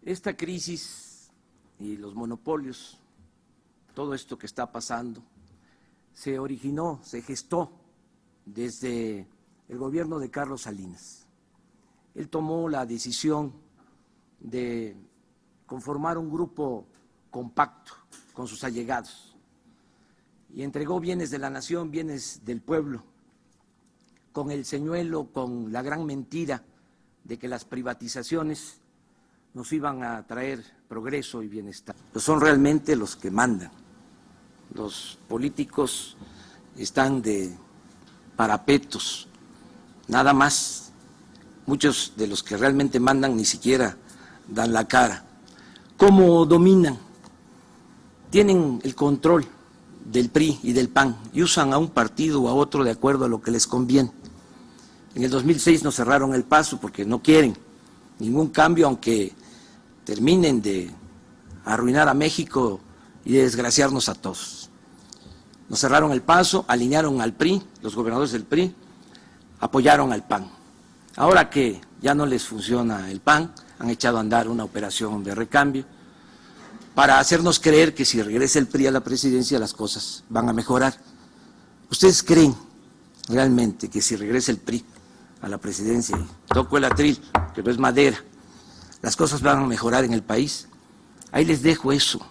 Esta crisis y los monopolios, todo esto que está pasando, se originó, se gestó desde el gobierno de Carlos Salinas. Él tomó la decisión de conformar un grupo compacto con sus allegados y entregó bienes de la nación, bienes del pueblo, con el señuelo, con la gran mentira de que las privatizaciones nos iban a traer progreso y bienestar. Pues son realmente los que mandan. Los políticos están de parapetos, nada más. Muchos de los que realmente mandan ni siquiera dan la cara. ¿Cómo dominan? Tienen el control del PRI y del PAN y usan a un partido o a otro de acuerdo a lo que les conviene. En el 2006 nos cerraron el paso porque no quieren ningún cambio, aunque terminen de arruinar a México y de desgraciarnos a todos. Nos cerraron el paso, alinearon al PRI, los gobernadores del PRI, apoyaron al PAN. Ahora que ya no les funciona el PAN, han echado a andar una operación de recambio para hacernos creer que si regresa el PRI a la presidencia las cosas van a mejorar. ¿Ustedes creen realmente que si regresa el PRI a la presidencia y toco el atril, que no es madera, las cosas van a mejorar en el país? Ahí les dejo eso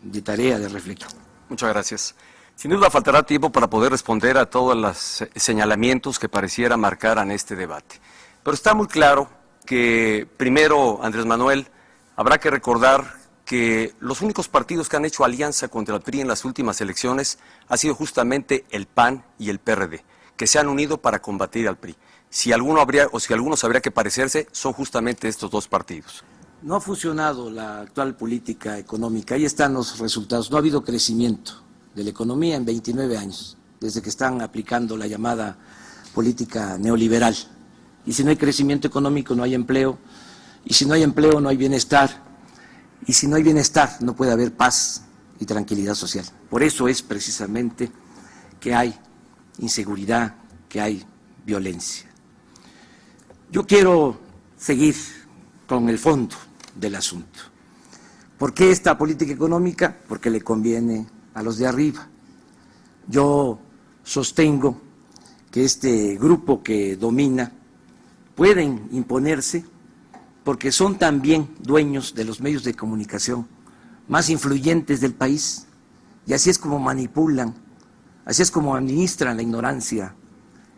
de tarea, de reflexión. Muchas gracias. Sin duda faltará tiempo para poder responder a todos los señalamientos que pareciera marcaran este debate. Pero está muy claro que, primero, Andrés Manuel, habrá que recordar que los únicos partidos que han hecho alianza contra el PRI en las últimas elecciones ha sido justamente el PAN y el PRD, que se han unido para combatir al PRI. Si algunos habría que parecerse, son justamente estos dos partidos. No ha funcionado la actual política económica, ahí están los resultados, no ha habido crecimiento de la economía en 29 años, desde que están aplicando la llamada política neoliberal. Y si no hay crecimiento económico no hay empleo, y si no hay empleo no hay bienestar, y si no hay bienestar no puede haber paz y tranquilidad social. Por eso es precisamente que hay inseguridad, que hay violencia. Yo quiero seguir con el fondo del asunto. ¿Por qué esta política económica? Porque le conviene a los de arriba. Yo sostengo que este grupo que domina pueden imponerse porque son también dueños de los medios de comunicación más influyentes del país, y así es como manipulan, así es como administran la ignorancia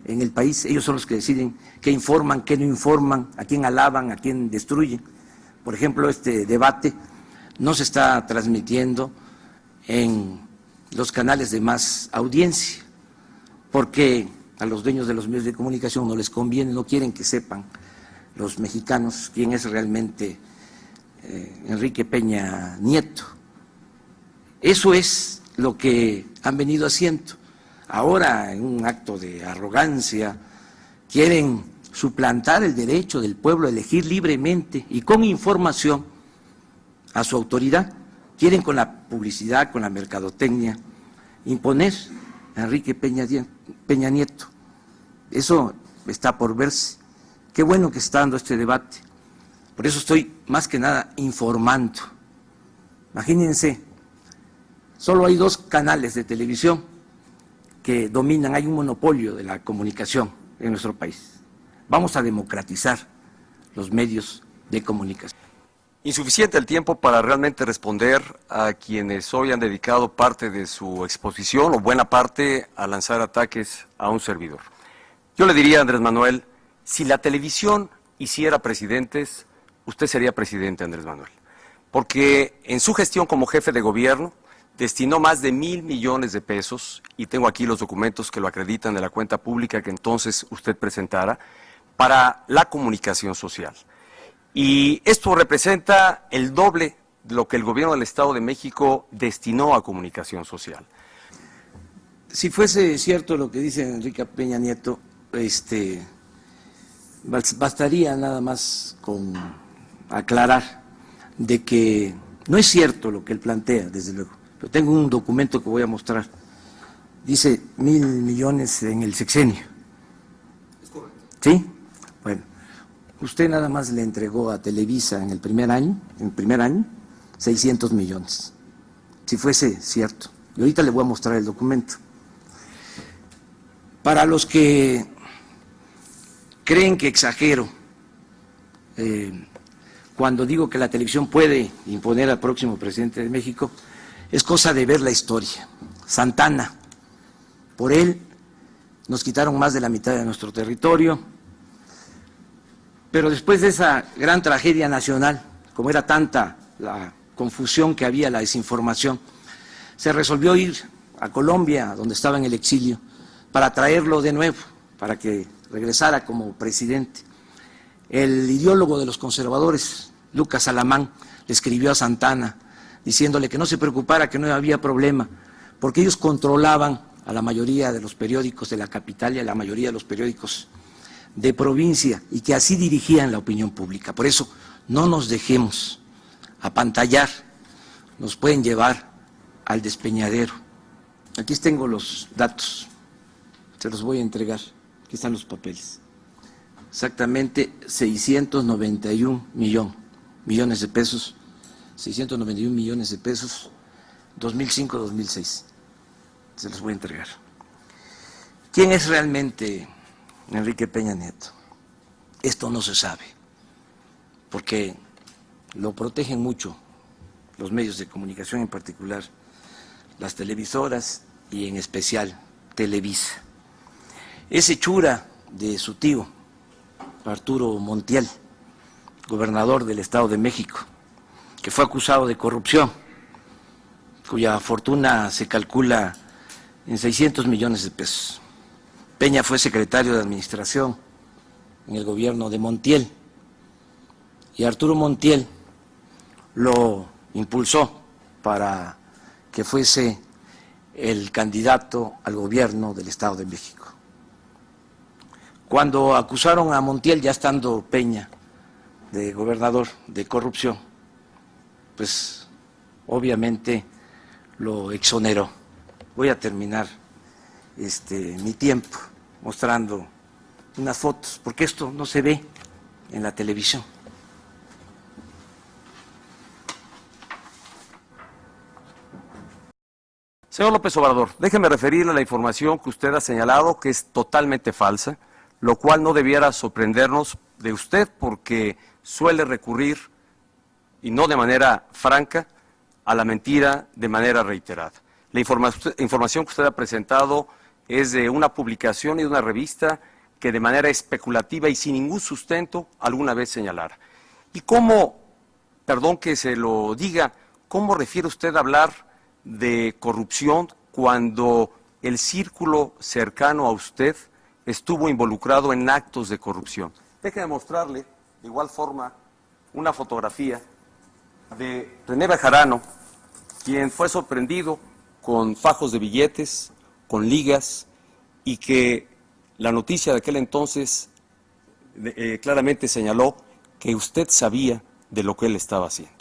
en el país. Ellos son los que deciden qué informan, qué no informan, a quién alaban, a quién destruyen. Por ejemplo, este debate no se está transmitiendo en los canales de más audiencia, porque a los dueños de los medios de comunicación no les conviene, no quieren que sepan los mexicanos quién es realmente Enrique Peña Nieto. Eso es lo que han venido haciendo. Ahora, en un acto de arrogancia, quieren suplantar el derecho del pueblo a elegir libremente y con información a su autoridad. Quieren con la publicidad, con la mercadotecnia, imponer a Enrique Peña Nieto. Eso está por verse. Qué bueno que está dando este debate. Por eso estoy más que nada informando. Imagínense, solo hay 2 canales de televisión que dominan, hay un monopolio de la comunicación en nuestro país. Vamos a democratizar los medios de comunicación. Insuficiente el tiempo para realmente responder a quienes hoy han dedicado parte de su exposición o buena parte a lanzar ataques a un servidor. Yo le diría a Andrés Manuel, si la televisión hiciera presidentes, usted sería presidente, Andrés Manuel, porque en su gestión como jefe de gobierno destinó más de 1,000 millones de pesos, y tengo aquí los documentos que lo acreditan de la cuenta pública que entonces usted presentara, para la comunicación social. Y esto representa el doble de lo que el gobierno del Estado de México destinó a comunicación social. Si fuese cierto lo que dice Enrique Peña Nieto, bastaría nada más con aclarar de que no es cierto lo que él plantea, desde luego. Pero tengo un documento que voy a mostrar. Dice 1,000 millones en el sexenio. ¿Es correcto? ¿Sí? Bueno, Usted nada más le entregó a Televisa en el primer año, 600 millones, si fuese cierto. Y ahorita le voy a mostrar el documento. Para los que creen que exagero cuando digo que la televisión puede imponer al próximo presidente de México, es cosa de ver la historia. Santana, por él nos quitaron más de la mitad de nuestro territorio, pero después de esa gran tragedia nacional, como era tanta la confusión que había, la desinformación, se resolvió ir a Colombia, donde estaba en el exilio, para traerlo de nuevo, para que regresara como presidente. El ideólogo de los conservadores, Lucas Alamán, le escribió a Santana diciéndole que no se preocupara, que no había problema, porque ellos controlaban a la mayoría de los periódicos de la capital y a la mayoría de los periódicos de provincia, y que así dirigían la opinión pública. Por eso no nos dejemos apantallar, nos pueden llevar al despeñadero. Aquí tengo los datos, se los voy a entregar, aquí están los papeles. Exactamente 691 millones de pesos, 691 millones de pesos, 2005-2006, se los voy a entregar. ¿Quién es realmente Enrique Peña Nieto? Esto no se sabe, porque lo protegen mucho los medios de comunicación, en particular las televisoras y en especial Televisa. Es hechura de su tío, Arturo Montiel, gobernador del Estado de México, que fue acusado de corrupción, cuya fortuna se calcula en 600 millones de pesos. Peña fue secretario de Administración en el gobierno de Montiel, y Arturo Montiel lo impulsó para que fuese el candidato al gobierno del Estado de México. Cuando acusaron a Montiel, ya estando Peña de gobernador, de corrupción, pues obviamente lo exoneró. Voy a terminar mi tiempo mostrando unas fotos, porque esto no se ve en la televisión. Señor López Obrador, déjeme referirle a la información que usted ha señalado, que es totalmente falsa, lo cual no debiera sorprendernos de usted, porque suele recurrir, y no de manera franca, a la mentira de manera reiterada. La información que usted ha presentado es de una publicación y de una revista que de manera especulativa y sin ningún sustento alguna vez señalara. ¿Y cómo, perdón que se lo diga, cómo refiere usted a hablar de corrupción cuando el círculo cercano a usted estuvo involucrado en actos de corrupción? Déjeme mostrarle, de igual forma, una fotografía de René Bejarano, quien fue sorprendido con fajos de billetes, con ligas, y que la noticia de aquel entonces claramente señaló que usted sabía de lo que él estaba haciendo.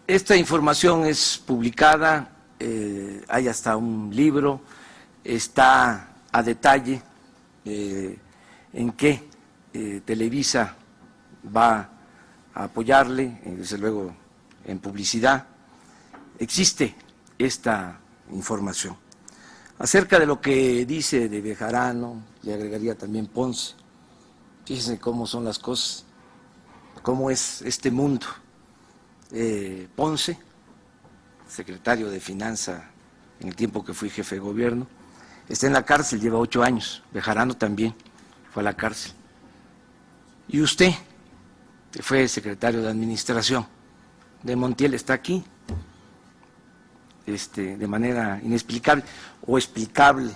Esta información es publicada, hay hasta un libro, está a detalle en qué Televisa va a apoyarle, desde luego en publicidad. Existe esta información. Acerca de lo que dice de Bejarano, le agregaría también Ponce. Fíjense cómo son las cosas, cómo es este mundo. Ponce, secretario de Finanza en el tiempo que fui jefe de gobierno, está en la cárcel, lleva 8 años. Bejarano también fue a la cárcel. Y usted, que fue secretario de Administración de Montiel, está aquí, de manera inexplicable o explicable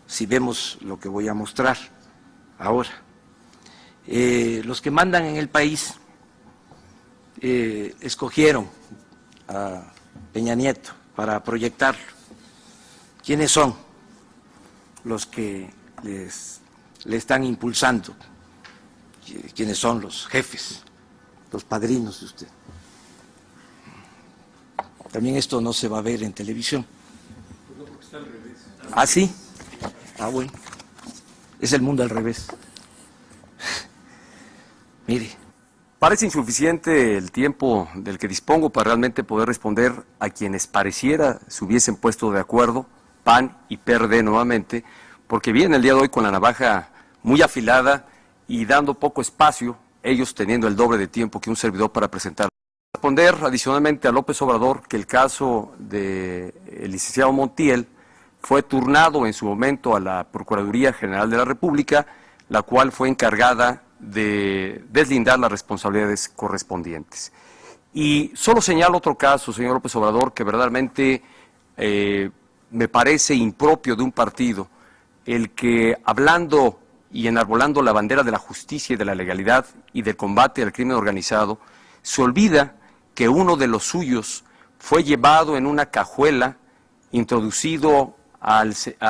si vemos lo que voy a mostrar ahora. Los que mandan en el país escogieron a Peña Nieto para proyectarlo. ¿Quiénes son los que le están impulsando? ¿Quiénes son los jefes, los padrinos de usted? También esto no se va a ver en televisión. ¿Ah, sí? Ah, bueno. Es el mundo al revés. Mire, Parece insuficiente el tiempo del que dispongo para realmente poder responder a quienes pareciera se hubiesen puesto de acuerdo, PAN y PRD nuevamente, porque viene el día de hoy con la navaja muy afilada y dando poco espacio, ellos teniendo el doble de tiempo que un servidor para presentar. Responder adicionalmente a López Obrador que el caso del licenciado Montiel fue turnado en su momento a la Procuraduría General de la República, la cual fue encargada de deslindar las responsabilidades correspondientes. Y solo señalo otro caso, señor López Obrador, que verdaderamente me parece impropio de un partido, el que hablando y enarbolando la bandera de la justicia y de la legalidad y del combate al crimen organizado, se olvida que uno de los suyos fue llevado en una cajuela, introducido a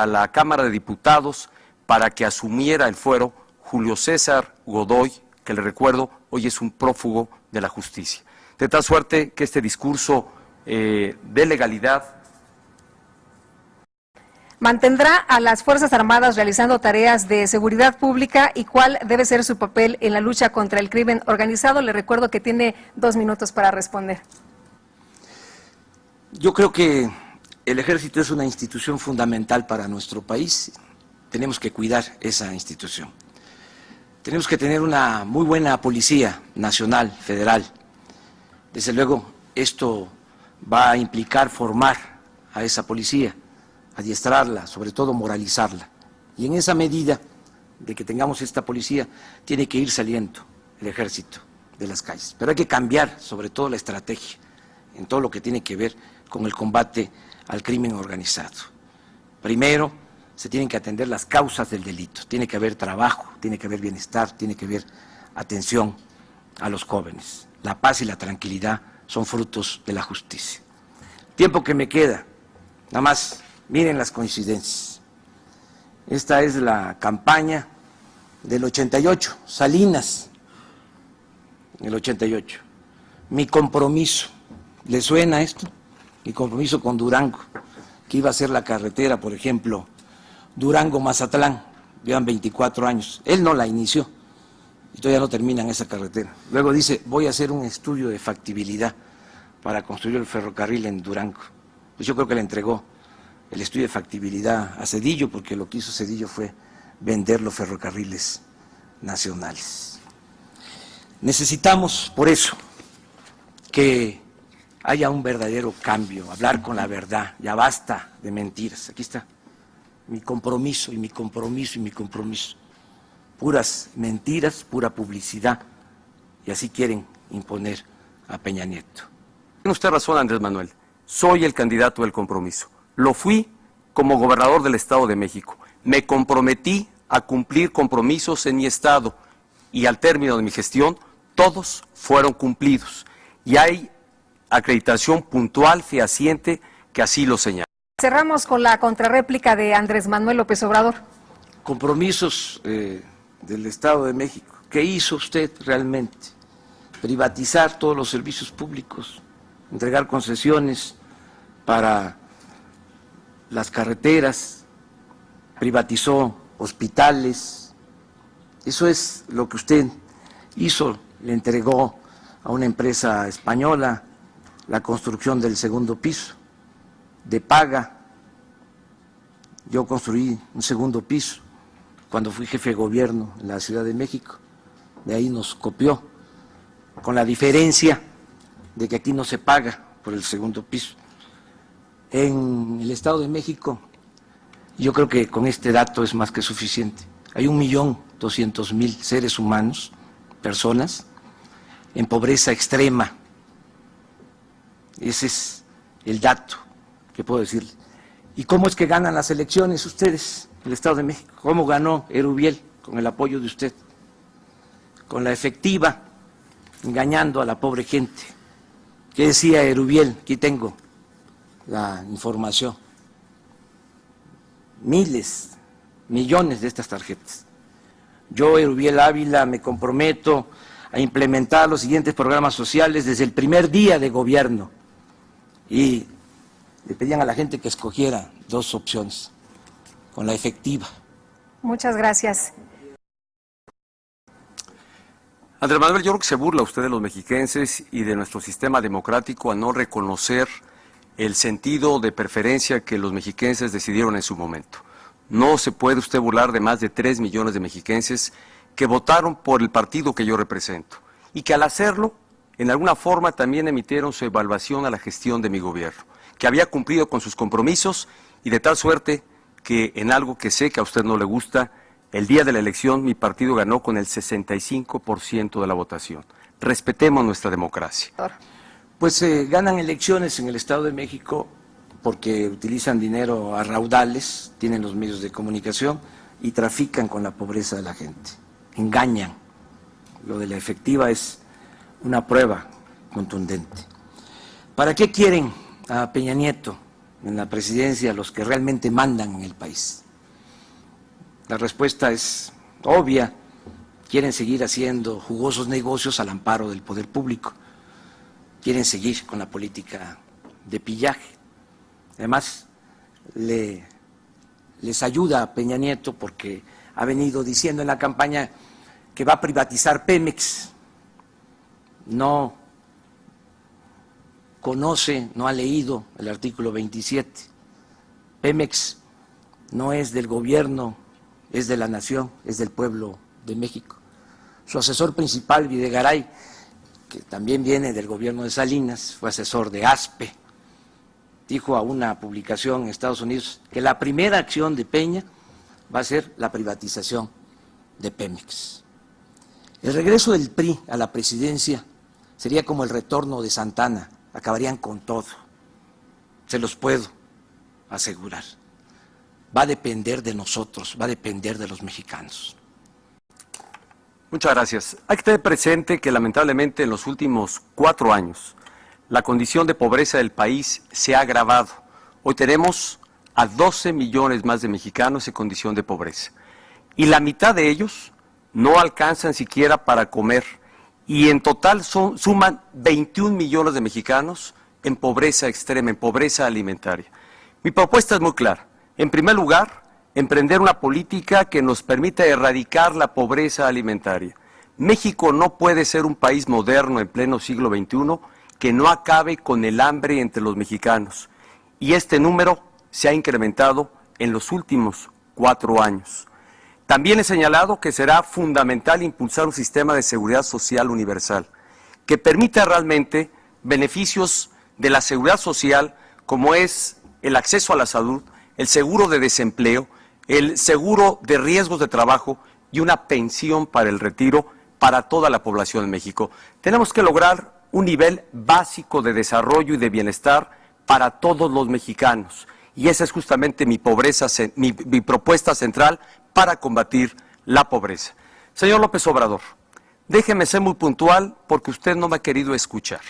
la Cámara de Diputados para que asumiera el fuero Julio César Godoy, que le recuerdo, hoy es un prófugo de la justicia. De tal suerte que este discurso de legalidad ¿Mantendrá a las Fuerzas Armadas realizando tareas de seguridad pública y cuál debe ser su papel en la lucha contra el crimen organizado? Le recuerdo que tiene 2 minutos para responder. yo creo que el Ejército es una institución fundamental para nuestro país. Tenemos que cuidar esa institución. Tenemos que tener una muy buena policía nacional, federal. Desde luego, esto va a implicar formar a esa policía, adiestrarla, sobre todo moralizarla. Y en esa medida de que tengamos esta policía, tiene que ir saliendo el Ejército de las calles. Pero hay que cambiar, sobre todo, la estrategia en todo lo que tiene que ver con el combate al crimen organizado. Primero, se tienen que atender las causas del delito, tiene que haber trabajo, tiene que haber bienestar, tiene que haber atención a los jóvenes. La paz y la tranquilidad son frutos de la justicia. Tiempo que me queda, nada más miren las coincidencias. Esta es la campaña del 88, Salinas, en el 88. Mi compromiso, ¿le suena esto? Mi compromiso con Durango, que iba a ser la carretera, por ejemplo, Durango-Mazatlán, llevan 24 años. Él no la inició y todavía no terminan esa carretera. Luego dice, voy a hacer un estudio de factibilidad para construir el ferrocarril en Durango. Pues yo creo que le entregó el estudio de factibilidad a Zedillo, porque lo que hizo Zedillo fue vender los ferrocarriles nacionales. Necesitamos, por eso, que haya un verdadero cambio, hablar con la verdad, ya basta de mentiras. Aquí está. Mi compromiso y mi compromiso y mi compromiso. Puras mentiras, pura publicidad, y así quieren imponer a Peña Nieto. Tiene usted razón, Andrés Manuel. Soy el candidato del compromiso. Lo fui como gobernador del Estado de México. Me comprometí a cumplir compromisos en mi estado y al término de mi gestión, todos fueron cumplidos. Y hay acreditación puntual, fehaciente, que así lo señala. Cerramos con la contrarréplica de Andrés Manuel López Obrador. Compromisos del Estado de México. ¿Qué hizo usted realmente? Privatizar todos los servicios públicos, entregar concesiones para las carreteras, privatizó hospitales. Eso es lo que usted hizo, le entregó a una empresa española la construcción del segundo piso, de paga. Yo construí un segundo piso cuando fui jefe de gobierno en la Ciudad de México, de ahí nos copió, con la diferencia de que aquí no se paga por el segundo piso. En el Estado de México, yo creo que con este dato es más que suficiente. Hay 1.200.000 seres humanos, personas, en pobreza extrema. Ese es el dato que puedo decirle. ¿Y cómo es que ganan las elecciones ustedes, el Estado de México? ¿Cómo ganó Erubiel? Con el apoyo de usted. Con la efectiva, engañando a la pobre gente. ¿Qué decía Erubiel? Aquí tengo la información. Miles, millones de estas tarjetas. Yo, Erubiel Ávila, me comprometo a implementar los siguientes programas sociales desde el primer día de gobierno. Y le pedían a la gente que escogiera 2 opciones, con la efectiva. Muchas gracias. Andrés Manuel, yo creo que se burla usted de los mexiquenses y de nuestro sistema democrático al no reconocer el sentido de preferencia que los mexiquenses decidieron en su momento. No se puede usted burlar de más de 3 millones de mexiquenses que votaron por el partido que yo represento y que al hacerlo, en alguna forma también emitieron su evaluación a la gestión de mi gobierno, que había cumplido con sus compromisos y de tal suerte que en algo que sé que a usted no le gusta, el día de la elección mi partido ganó con el 65% de la votación. Respetemos nuestra democracia. Pues ganan elecciones en el Estado de México porque utilizan dinero a raudales, tienen los medios de comunicación y trafican con la pobreza de la gente, engañan. Lo de la efectiva es una prueba contundente. ¿Para qué quieren a Peña Nieto en la presidencia los que realmente mandan en el país? La respuesta es obvia, quieren seguir haciendo jugosos negocios al amparo del poder público, quieren seguir con la política de pillaje. Además, les ayuda a Peña Nieto porque ha venido diciendo en la campaña que va a privatizar Pemex. No conoce, no ha leído el artículo 27. Pemex no es del gobierno, es de la nación, es del pueblo de México. Su asesor principal, Videgaray, que también viene del gobierno de Salinas, fue asesor de ASPE, dijo a una publicación en Estados Unidos que la primera acción de Peña va a ser la privatización de Pemex. El regreso del PRI a la presidencia sería como el retorno de Santana, acabarían con todo, se los puedo asegurar. Va a depender de nosotros, va a depender de los mexicanos. Muchas gracias. Hay que tener presente que lamentablemente en los últimos 4 años la condición de pobreza del país se ha agravado. Hoy tenemos a 12 millones más de mexicanos en condición de pobreza y la mitad de ellos no alcanzan siquiera para comer y en total suman 21 millones de mexicanos en pobreza extrema, en pobreza alimentaria. Mi propuesta es muy clara. En primer lugar, emprender una política que nos permita erradicar la pobreza alimentaria. México no puede ser un país moderno en pleno siglo XXI que no acabe con el hambre entre los mexicanos. Y este número se ha incrementado en los últimos 4 años. También he señalado que será fundamental impulsar un sistema de seguridad social universal que permita realmente beneficios de la seguridad social como es el acceso a la salud, el seguro de desempleo, el seguro de riesgos de trabajo y una pensión para el retiro para toda la población de México. Tenemos que lograr un nivel básico de desarrollo y de bienestar para todos los mexicanos. Y esa es justamente mi propuesta central para combatir la pobreza. Señor López Obrador, déjeme ser muy puntual porque usted no me ha querido escuchar.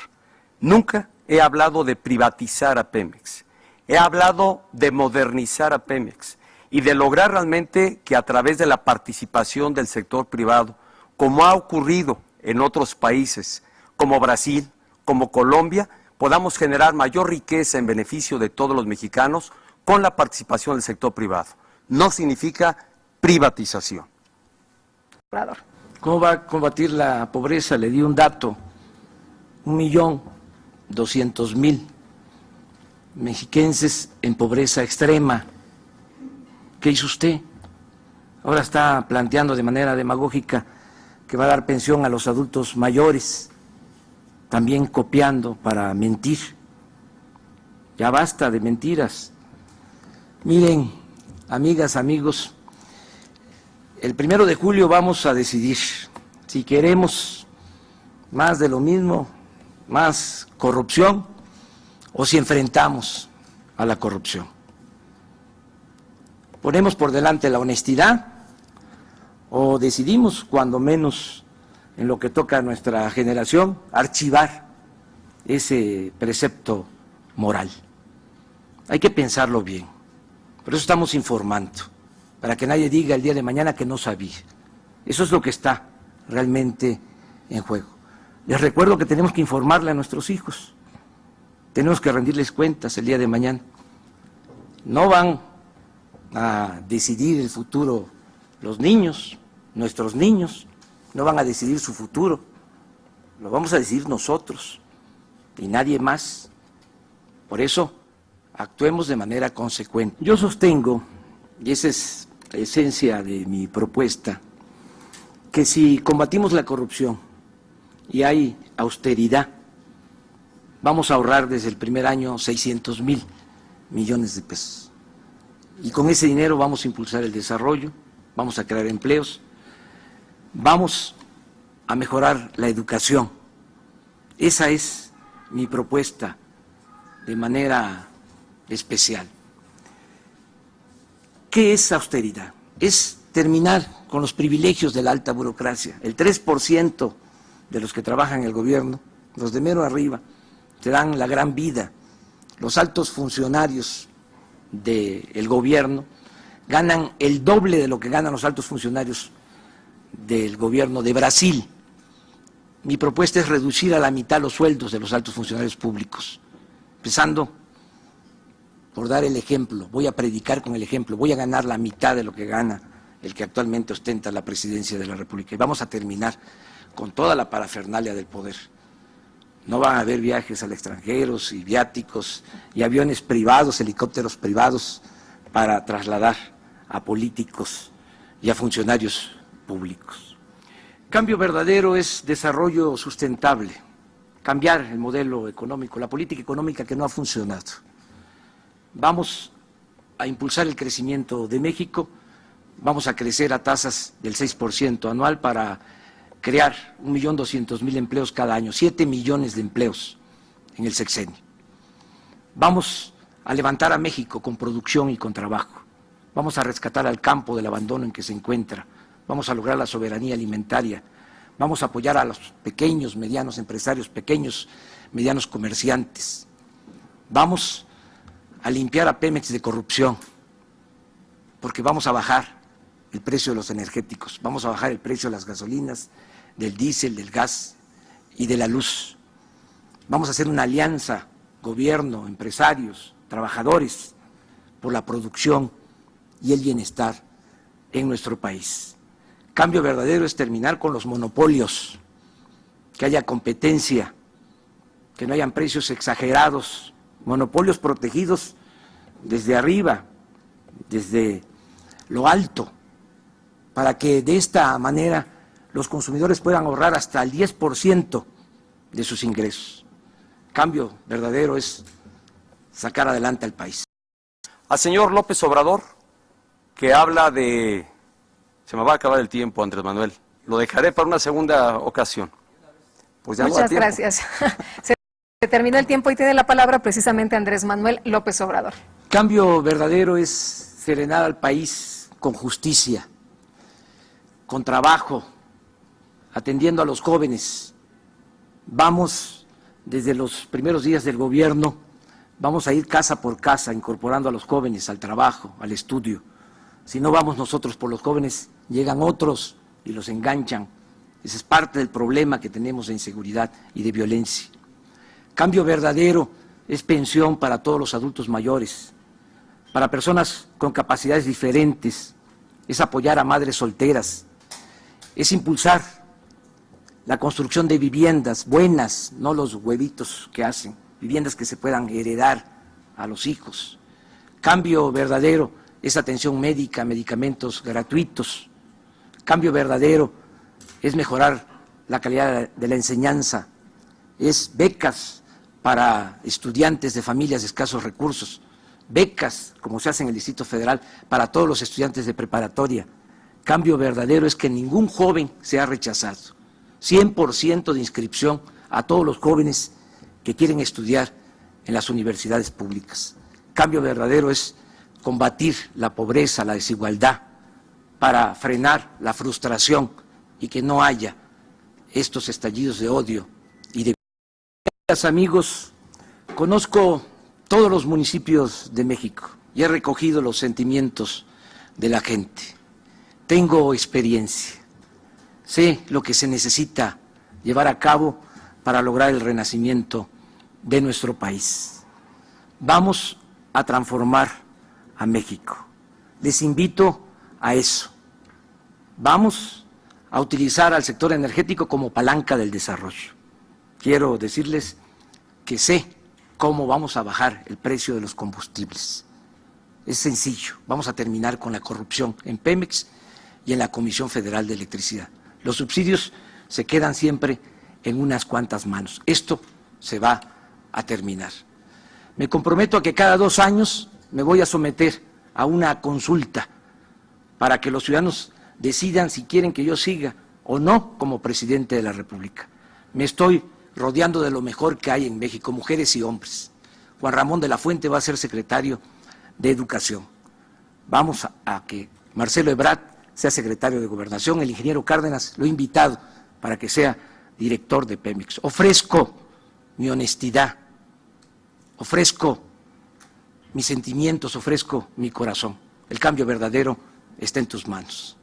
Nunca he hablado de privatizar a Pemex. He hablado de modernizar a Pemex y de lograr realmente que a través de la participación del sector privado, como ha ocurrido en otros países, como Brasil, como Colombia, podamos generar mayor riqueza en beneficio de todos los mexicanos con la participación del sector privado. No significa privatización. ¿Cómo va a combatir la pobreza? Le di un dato, 1.200.000 mexiquenses en pobreza extrema. ¿Qué hizo usted? Ahora está planteando de manera demagógica que va a dar pensión a los adultos mayores, también copiando para mentir. Ya basta de mentiras. Miren, amigas, amigos, el 1 de julio vamos a decidir si queremos más de lo mismo, más corrupción, o si enfrentamos a la corrupción. ¿Ponemos por delante la honestidad o decidimos, cuando menos en lo que toca a nuestra generación, archivar ese precepto moral? Hay que pensarlo bien. Por eso estamos informando, para que nadie diga el día de mañana que no sabía. Eso es lo que está realmente en juego. Les recuerdo que tenemos que informarle a nuestros hijos. Tenemos que rendirles cuentas el día de mañana. No van a decidir el futuro los niños, nuestros niños, no van a decidir su futuro, lo vamos a decidir nosotros y nadie más. Por eso, actuemos de manera consecuente. Yo sostengo, y esa es la esencia de mi propuesta, que si combatimos la corrupción y hay austeridad, vamos a ahorrar desde el primer año 600,000 millones de pesos. Y con ese dinero vamos a impulsar el desarrollo, vamos a crear empleos, vamos a mejorar la educación. Esa es mi propuesta de manera especial. ¿Qué es austeridad? Es terminar con los privilegios de la alta burocracia. El 3% de los que trabajan en el gobierno, los de mero arriba, te dan la gran vida. Los altos funcionarios del gobierno ganan el doble de lo que ganan los altos funcionarios del gobierno de Brasil. Mi propuesta es reducir a la mitad los sueldos de los altos funcionarios públicos, empezando por dar el ejemplo. Voy a predicar con el ejemplo, voy a ganar la mitad de lo que gana el que actualmente ostenta la presidencia de la República. Y vamos a terminar con toda la parafernalia del poder. No van a haber viajes al extranjero y viáticos y aviones privados, helicópteros privados para trasladar a políticos y a funcionarios públicos. Cambio verdadero es desarrollo sustentable, cambiar el modelo económico, la política económica que no ha funcionado. Vamos a impulsar el crecimiento de México, vamos a crecer a tasas del 6% anual para crear 1.200.000 empleos cada año, 7 millones de empleos en el sexenio. Vamos a levantar a México con producción y con trabajo. Vamos a rescatar al campo del abandono en que se encuentra. Vamos a lograr la soberanía alimentaria. Vamos a apoyar a los pequeños, medianos empresarios, pequeños, medianos comerciantes. Vamos a limpiar a Pemex de corrupción, porque vamos a bajar el precio de los energéticos, vamos a bajar el precio de las gasolinas, del diésel, del gas y de la luz. Vamos a hacer una alianza, gobierno, empresarios, trabajadores, por la producción y el bienestar en nuestro país. Cambio verdadero es terminar con los monopolios, que haya competencia, que no hayan precios exagerados, monopolios protegidos desde arriba, desde lo alto, para que de esta manera los consumidores puedan ahorrar hasta el 10% de sus ingresos. Cambio verdadero es sacar adelante al país. Al señor López Obrador, que habla de... Se me va a acabar el tiempo, Andrés Manuel. Lo dejaré para una segunda ocasión. Pues ya muchas gracias. Se terminó el tiempo y tiene la palabra precisamente Andrés Manuel López Obrador. Cambio verdadero es serenar al país con justicia, con trabajo, atendiendo a los jóvenes. Vamos, desde los primeros días del gobierno, vamos a ir casa por casa, incorporando a los jóvenes al trabajo, al estudio. Si no vamos nosotros por los jóvenes, llegan otros y los enganchan. Ese es parte del problema que tenemos de inseguridad y de violencia. Cambio verdadero es pensión para todos los adultos mayores, para personas con capacidades diferentes, es apoyar a madres solteras, es impulsar la construcción de viviendas buenas, no los huevitos que hacen, viviendas que se puedan heredar a los hijos. Cambio verdadero es atención médica, medicamentos gratuitos. Cambio verdadero es mejorar la calidad de la enseñanza, es becas para estudiantes de familias de escasos recursos, becas, como se hace en el Distrito Federal, para todos los estudiantes de preparatoria. Cambio verdadero es que ningún joven sea rechazado. 100% de inscripción a todos los jóvenes que quieren estudiar en las universidades públicas. Cambio verdadero es combatir la pobreza, la desigualdad, para frenar la frustración y que no haya estos estallidos de odio y de violencia. Amigos, conozco todos los municipios de México y he recogido los sentimientos de la gente. Tengo experiencia, sé lo que se necesita llevar a cabo para lograr el renacimiento de nuestro país. Vamos a transformar a México. Les invito a eso. Vamos a utilizar al sector energético como palanca del desarrollo. Quiero decirles que sé cómo vamos a bajar el precio de los combustibles. Es sencillo, vamos a terminar con la corrupción en Pemex y en la Comisión Federal de Electricidad. Los subsidios se quedan siempre en unas cuantas manos. Esto se va a terminar. Me comprometo a que cada 2 años me voy a someter a una consulta para que los ciudadanos decidan si quieren que yo siga o no como presidente de la República. Me estoy rodeando de lo mejor que hay en México, mujeres y hombres. Juan Ramón de la Fuente va a ser secretario de Educación. Vamos a que Marcelo Ebrard sea secretario de Gobernación, el ingeniero Cárdenas lo he invitado para que sea director de Pemex. Ofrezco mi honestidad, ofrezco mis sentimientos, ofrezco mi corazón. El cambio verdadero está en tus manos.